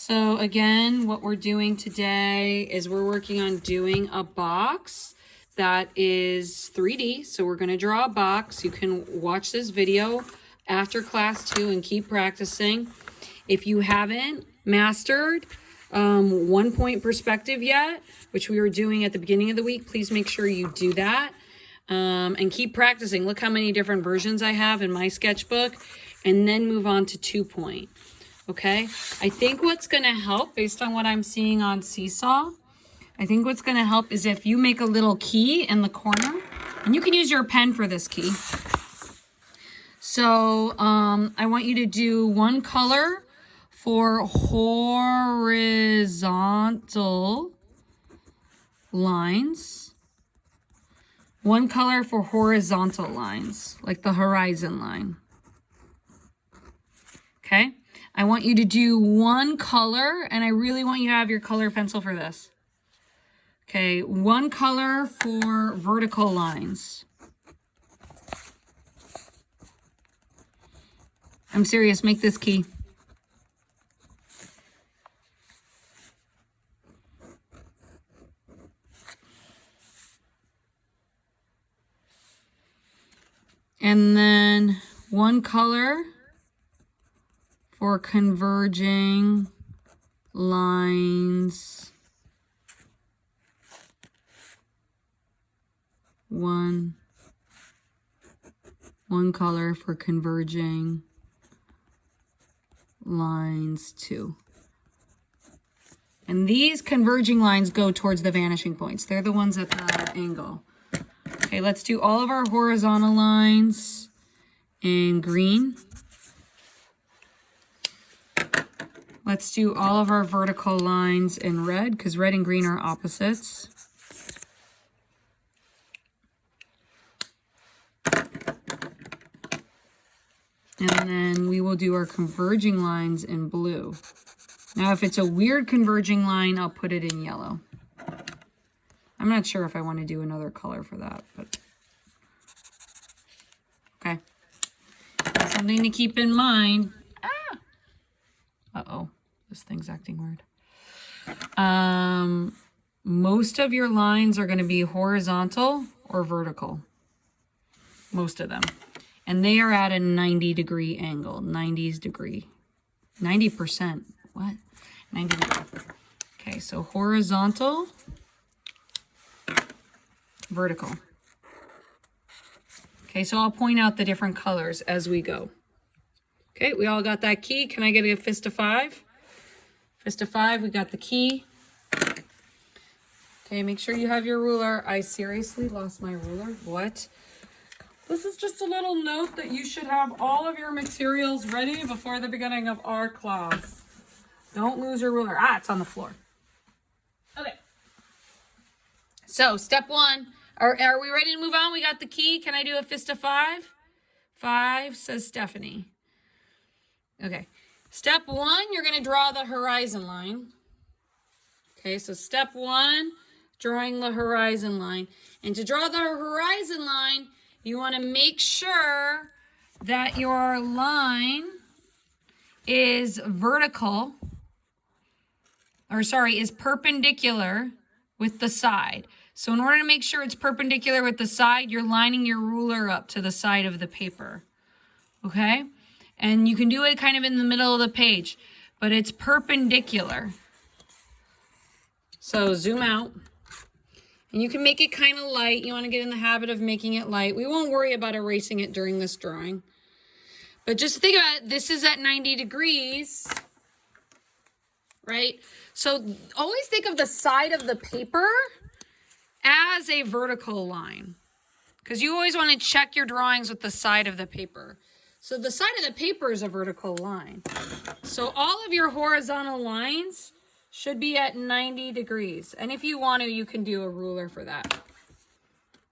So again, what we're doing today is we're working on doing a box that is 3D. So we're going to draw a box. You can watch this video after class too and keep practicing. If you haven't mastered 1 point perspective yet, which we were doing at the beginning of the week, please make sure you do that and keep practicing. Look how many different versions I have in my sketchbook, and then move on to 2 point. Okay, I think what's going to help based on what I'm seeing on Seesaw, I think what's going to help is if you make a little key in the corner, and you can use your pen for this key. So I want you to do one color for horizontal lines, one color for horizontal lines, like the horizon line. Okay. I want you to do one color, and I really want you to have your color pencil for this. Okay, one color for vertical lines. I'm serious, make this key. And then one color for converging lines. One color for converging lines 2. And these converging lines go towards the vanishing points. They're the ones at the angle. Okay, let's do all of our horizontal lines in green. Let's do all of our vertical lines in red, because red and green are opposites. And then we will do our converging lines in blue. Now, if it's a weird converging line, I'll put it in yellow. I'm not sure if I want to do another color for that, but okay. That's something to keep in mind. Uh-oh, this thing's acting weird. Most of your lines are going to be horizontal or vertical. Most of them. And they are at a 90-degree angle. 90's degree. 90%. What? 90 degree. Okay, so horizontal, vertical. Okay, so I'll point out the different colors as we go. Okay, we all got that key. Can I get a fist of 5? Fist of 5, we got the key. Okay, make sure you have your ruler. I seriously lost my ruler. What? This is just a little note that you should have all of your materials ready before the beginning of our class. Don't lose your ruler. Ah, it's on the floor. Okay. So, step 1. Are we ready to move on? We got the key. Can I do a fist of 5? 5, says Stephanie. Okay, step 1, you're going to draw the horizon line. Okay, so step 1, drawing the horizon line. And to draw the horizon line, you want to make sure that your line is vertical, is perpendicular with the side. So in order to make sure it's perpendicular with the side, you're lining your ruler up to the side of the paper. Okay? And you can do it kind of in the middle of the page, but it's perpendicular. So zoom out. And you can make it kind of light. You want to get in the habit of making it light. We won't worry about erasing it during this drawing. But just think about it. This is at 90 degrees, right? So always think of the side of the paper as a vertical line, because you always want to check your drawings with the side of the paper. So the side of the paper is a vertical line. So all of your horizontal lines should be at 90 degrees. And if you want to, you can do a ruler for that.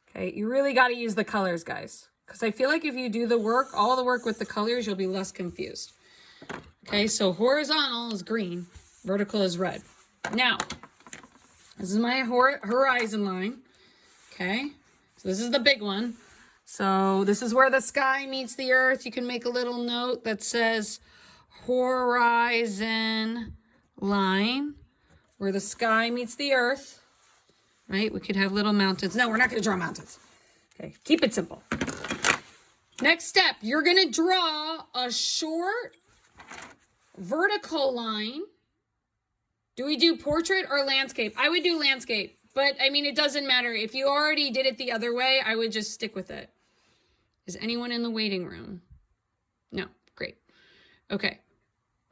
Okay, you really got to use the colors, guys. Because I feel like if you do the work, all the work with the colors, you'll be less confused. Okay, so horizontal is green, vertical is red. Now, this is my horizon line. Okay, so this is the big one. So this is where the sky meets the earth. You can make a little note that says horizon line where the sky meets the earth, right? We could have little mountains. No, we're not going to draw mountains. Okay, keep it simple. Next step, you're going to draw a short vertical line. Do we do portrait or landscape? I would do landscape, but I mean, it doesn't matter. If you already did it the other way, I would just stick with it. Is anyone in the waiting room? No, great. Okay.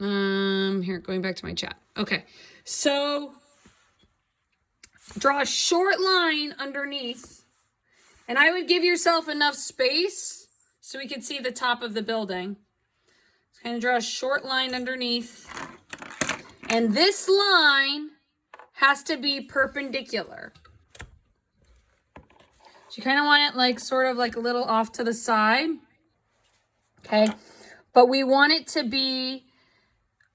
Here, going back to my chat. Okay, so draw a short line underneath, and I would give yourself enough space so we could see the top of the building. So kind of draw a short line underneath, and this line has to be perpendicular. So you kind of want it like sort of like a little off to the side, okay? But we want it to be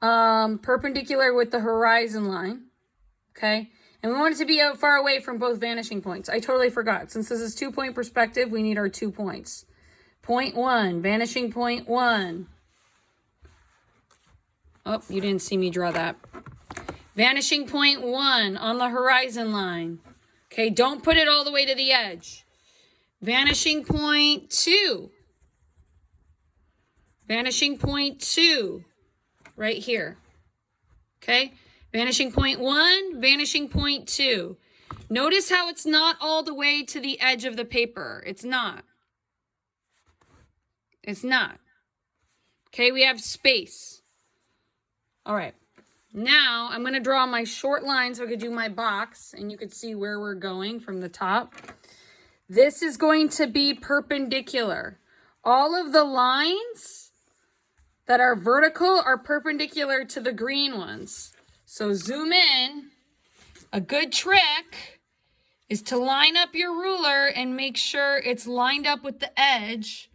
perpendicular with the horizon line, okay? And we want it to be far away from both vanishing points. I totally forgot. Since this is 2-point perspective, we need our 2 points. Point 1, vanishing point 1. Oh, you didn't see me draw that. Vanishing point 1 on the horizon line. Okay, don't put it all the way to the edge. Vanishing point 2. Vanishing point 2. Right here. Okay, vanishing point 1, vanishing point 2. Notice how it's not all the way to the edge of the paper. It's not. It's not. Okay, we have space. All right, now I'm going to draw my short line so I could do my box and you could see where we're going from the top. This is going to be perpendicular. All of the lines that are vertical are perpendicular to the green ones. So zoom in. A good trick is to line up your ruler and make sure it's lined up with the edge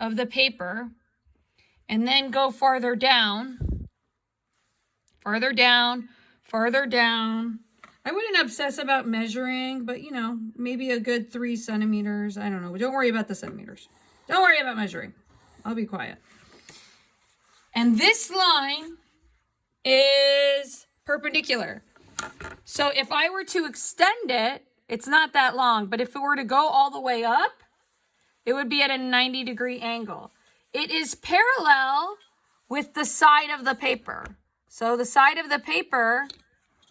of the paper, and then go farther down, farther down, farther down. I wouldn't obsess about measuring, but you know, maybe a good 3 centimeters. I don't know. Don't worry about the centimeters. Don't worry about measuring. I'll be quiet. And this line is perpendicular. So if I were to extend it, it's not that long, but if it were to go all the way up, it would be at a 90-degree angle. It is parallel with the side of the paper. So the side of the paper,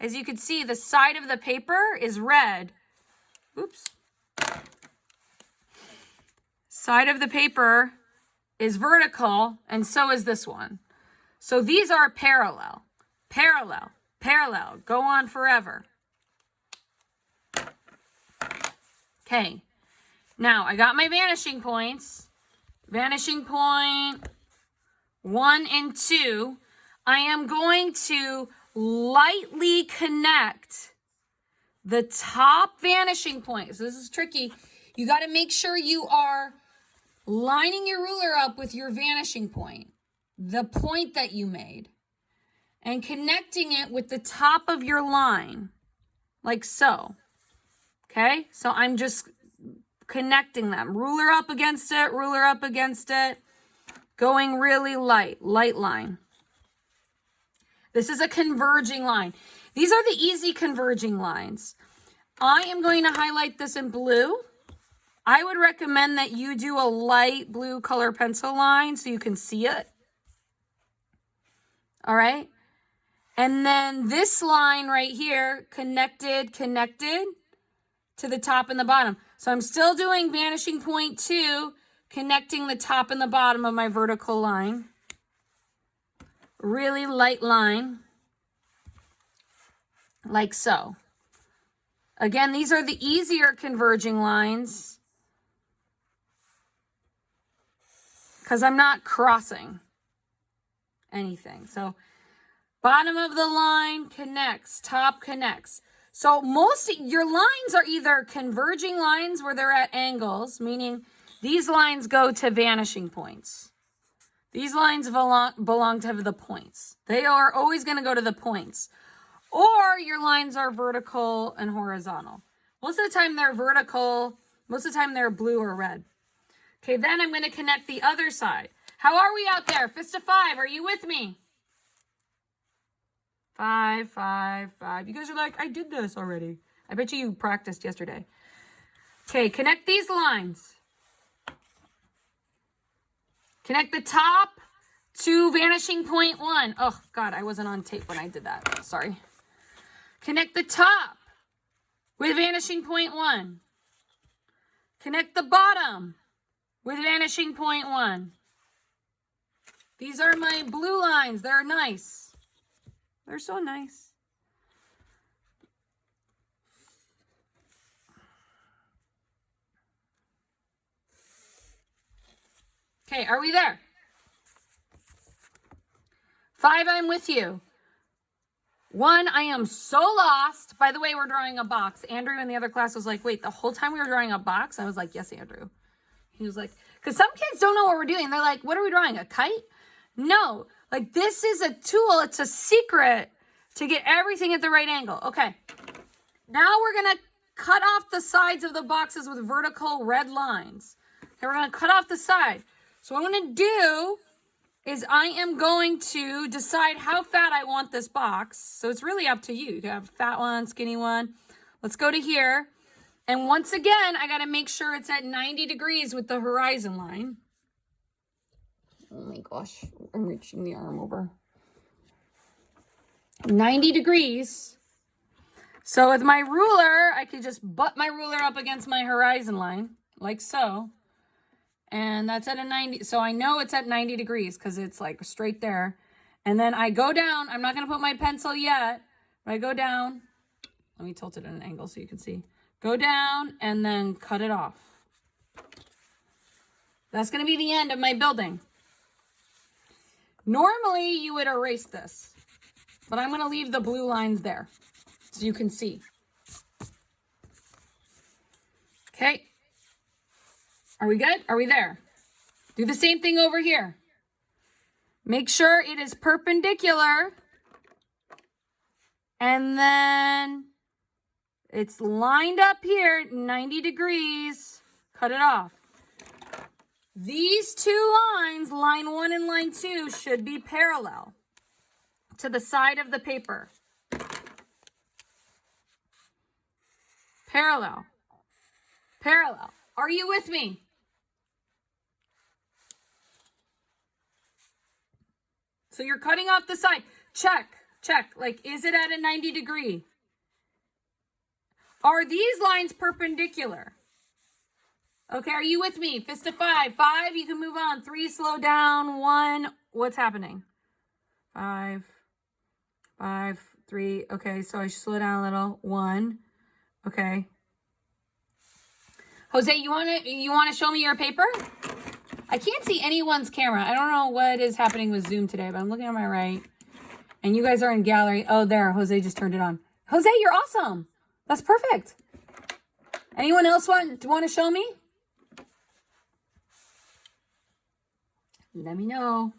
as you can see, the side of the paper is red. Oops. Side of the paper is vertical, and so is this one. So these are parallel, parallel, parallel. Go on forever. Okay. Now, I got my vanishing points. Vanishing point 1 and 2. I am going to lightly connect the top vanishing points. This is tricky. You got to make sure you are lining your ruler up with your vanishing point, the point that you made, and connecting it with the top of your line, like so. Okay, so I'm just connecting them. Ruler up against it, going really light line. This is a converging line. These are the easy converging lines. I am going to highlight this in blue. I would recommend that you do a light blue color pencil line so you can see it. All right. And then this line right here, connected to the top and the bottom. So I'm still doing vanishing point 2, connecting the top and the bottom of my vertical line. Really light line, like so. Again, these are the easier converging lines because I'm not crossing anything. So bottom of the line connects, top connects. So most of your lines are either converging lines where they're at angles, meaning these lines go to vanishing points. These lines belong to the points. They are always going to go to the points. Or your lines are vertical and horizontal. Most of the time they're vertical. Most of the time they're blue or red. Okay, then I'm going to connect the other side. How are we out there? Fist of 5. Are you with me? 5, 5, 5. You guys are like, I did this already. I bet you practiced yesterday. Okay, connect these lines. Connect the top to vanishing point 1. Oh, God, I wasn't on tape when I did that. Sorry. Connect the top with vanishing point 1. Connect the bottom with vanishing point 1. These are my blue lines. They're nice. They're so nice. Okay, are we there? 5, I'm with you. 1, I am so lost. By the way, we're drawing a box. Andrew in the other class was like, wait, the whole time we were drawing a box? I was like, yes, Andrew. He was like, because some kids don't know what we're doing. They're like, what are we drawing, a kite? No, like this is a tool. It's a secret to get everything at the right angle. Okay, now we're going to cut off the sides of the boxes with vertical red lines. Okay, we're going to cut off the side. So what I'm going to do is I am going to decide how fat I want this box. So it's really up to you. You can have a fat one, skinny one. Let's go to here. And once again, I got to make sure it's at 90 degrees with the horizon line. Oh my gosh, I'm reaching the arm over. 90 degrees. So with my ruler, I could just butt my ruler up against my horizon line, like so. And that's at a 90. So I know it's at 90 degrees because it's like straight there. And then I go down. I'm not going to put my pencil yet. But I go down. Let me tilt it at an angle so you can see. Go down and then cut it off. That's going to be the end of my building. Normally, you would erase this. But I'm going to leave the blue lines there so you can see. Okay. Are we good? Are we there? Do the same thing over here. Make sure it is perpendicular. And then it's lined up here, 90 degrees. Cut it off. These two lines, line 1 and line 2, should be parallel to the side of the paper. Parallel. Parallel. Are you with me? So you're cutting off the side. Check. Like, is it at a 90 degree? Are these lines perpendicular? Okay, are you with me? Fist of 5. 5, you can move on. 3, slow down. 1, what's happening? 5, 3. Okay, so I should slow down a little. 1. Okay. Jose, you want to show me your paper? I can't see anyone's camera. I don't know what is happening with Zoom today, but I'm looking on my right. And you guys are in gallery. Oh, there. Jose just turned it on. Jose, you're awesome. That's perfect. Anyone else want to show me? Let me know.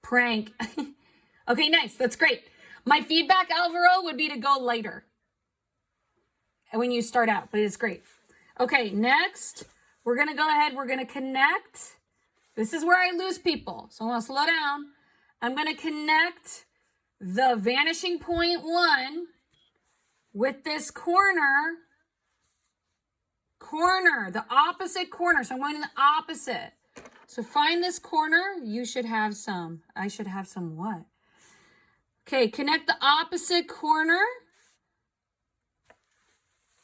Prank. Okay, nice. That's great. My feedback, Alvaro, would be to go lighter when you start out, but it's great. Okay, next, we're going to go ahead. We're going to connect. This is where I lose people. So I'm going to slow down. I'm going to connect the vanishing point 1 with this corner, the opposite corner. So I'm going to the opposite. So find this corner. You should have some. I should have some what? Okay, connect the opposite corner.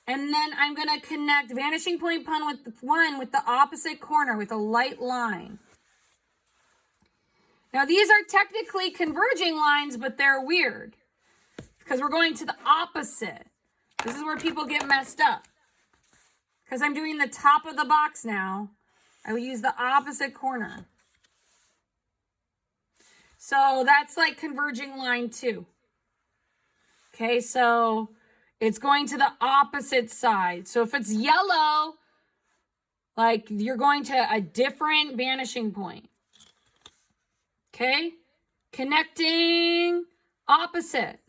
And then I'm going to connect vanishing point 1 with the opposite corner with a light line. Now, these are technically converging lines, but they're weird because we're going to the opposite. This is where people get messed up. Because I'm doing the top of the box now, I will use the opposite corner. So that's like converging line 2. Okay, so it's going to the opposite side. So if it's yellow, like you're going to a different vanishing point. Okay, connecting opposite.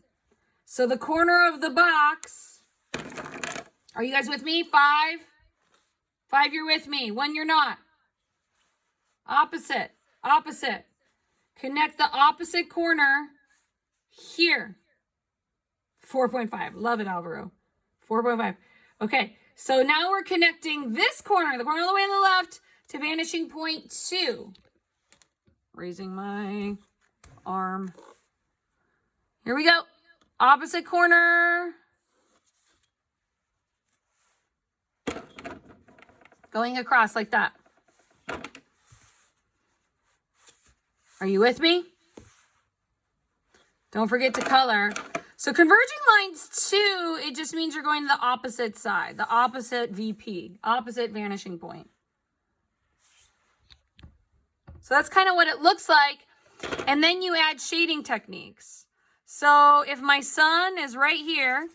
So the corner of the box, are you guys with me? 5. 5, you're with me. 1, you're not. Opposite. Connect the opposite corner here. 4.5. Love it, Alvaro. 4.5. Okay, so now we're connecting this corner, the corner all the way on the left, to vanishing point 2. Raising my arm. Here we go. Opposite corner. Going across like that. Are you with me? Don't forget to color. So converging lines 2, it just means you're going to the opposite side, the opposite VP, opposite vanishing point. So that's kind of what it looks like. And then you add shading techniques. So if my sun is right here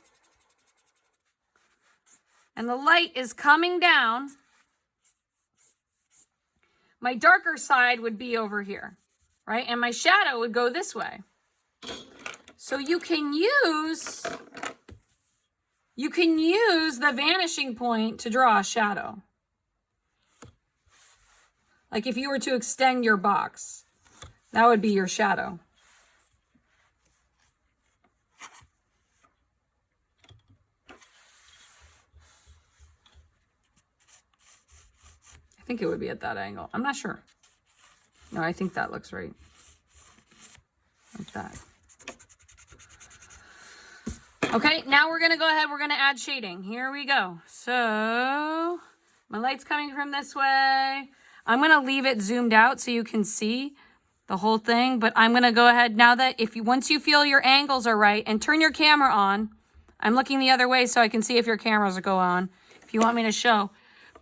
and the light is coming down, my darker side would be over here, right? And my shadow would go this way. So you can use the vanishing point to draw a shadow. Like if you were to extend your box, that would be your shadow. I think it would be at that angle. I'm not sure. No, I think that looks right. Like that. Okay, now we're going to go ahead. We're going to add shading. Here we go. So my light's coming from this way. I'm going to leave it zoomed out so you can see the whole thing. But I'm going to go ahead now that once you feel your angles are right, and turn your camera on. I'm looking the other way so I can see if your cameras go on, if you want me to show.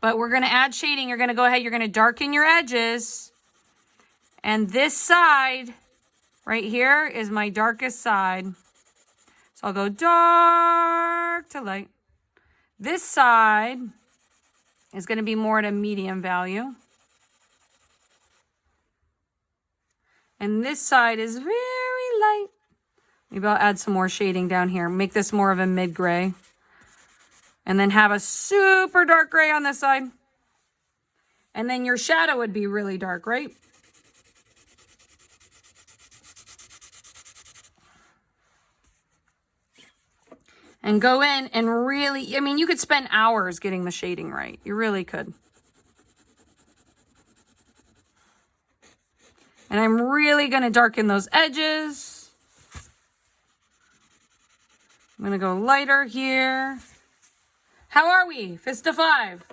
But we're going to add shading. You're going to go ahead. You're going to darken your edges. And this side right here is my darkest side. So I'll go dark to light. This side is going to be more at a medium value. And this side is very light. Maybe I'll add some more shading down here. Make this more of a mid-gray. And then have a super dark gray on this side. And then your shadow would be really dark, right? And go in and really, I mean, you could spend hours getting the shading right. You really could. And I'm really going to darken those edges. I'm going to go lighter here. How are we? Fist to 5.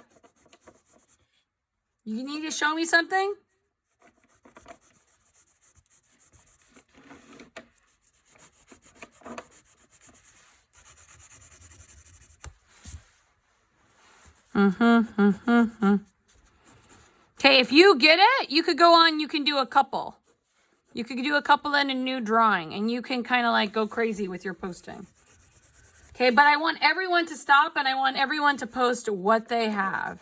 You need to show me something? Okay, if you get it, you could go on, you can do a couple. You could do a couple in a new drawing, and you can kind of like go crazy with your posting. Okay, but I want everyone to stop, and I want everyone to post what they have.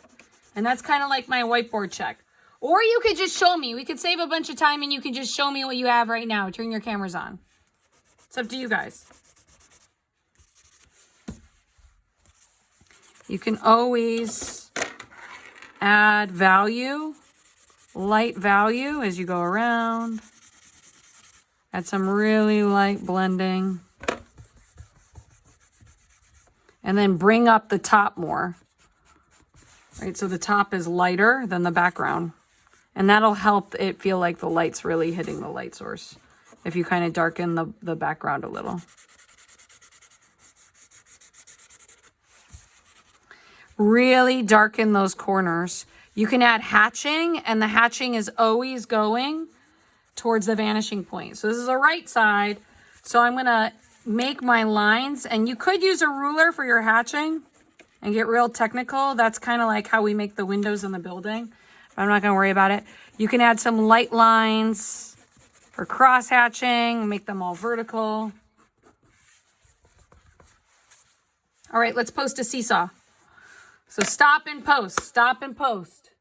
And that's kind of like my whiteboard check. Or you could just show me. We could save a bunch of time, and you can just show me what you have right now. Turn your cameras on. It's up to you guys. You can always add value, light value as you go around. Add some really light blending. And then bring up the top more. Right, so the top is lighter than the background. And that'll help it feel like the light's really hitting the light source. If you kind of darken the background a little. Really darken those corners. You can add hatching, and the hatching is always going towards the vanishing point. So this is a right side. So I'm going to make my lines, and you could use a ruler for your hatching and get real technical. That's kind of like how we make the windows in the building. But I'm not going to worry about it. You can add some light lines for cross hatching, make them all vertical. All right, let's post a seesaw. So stop and post, stop and post.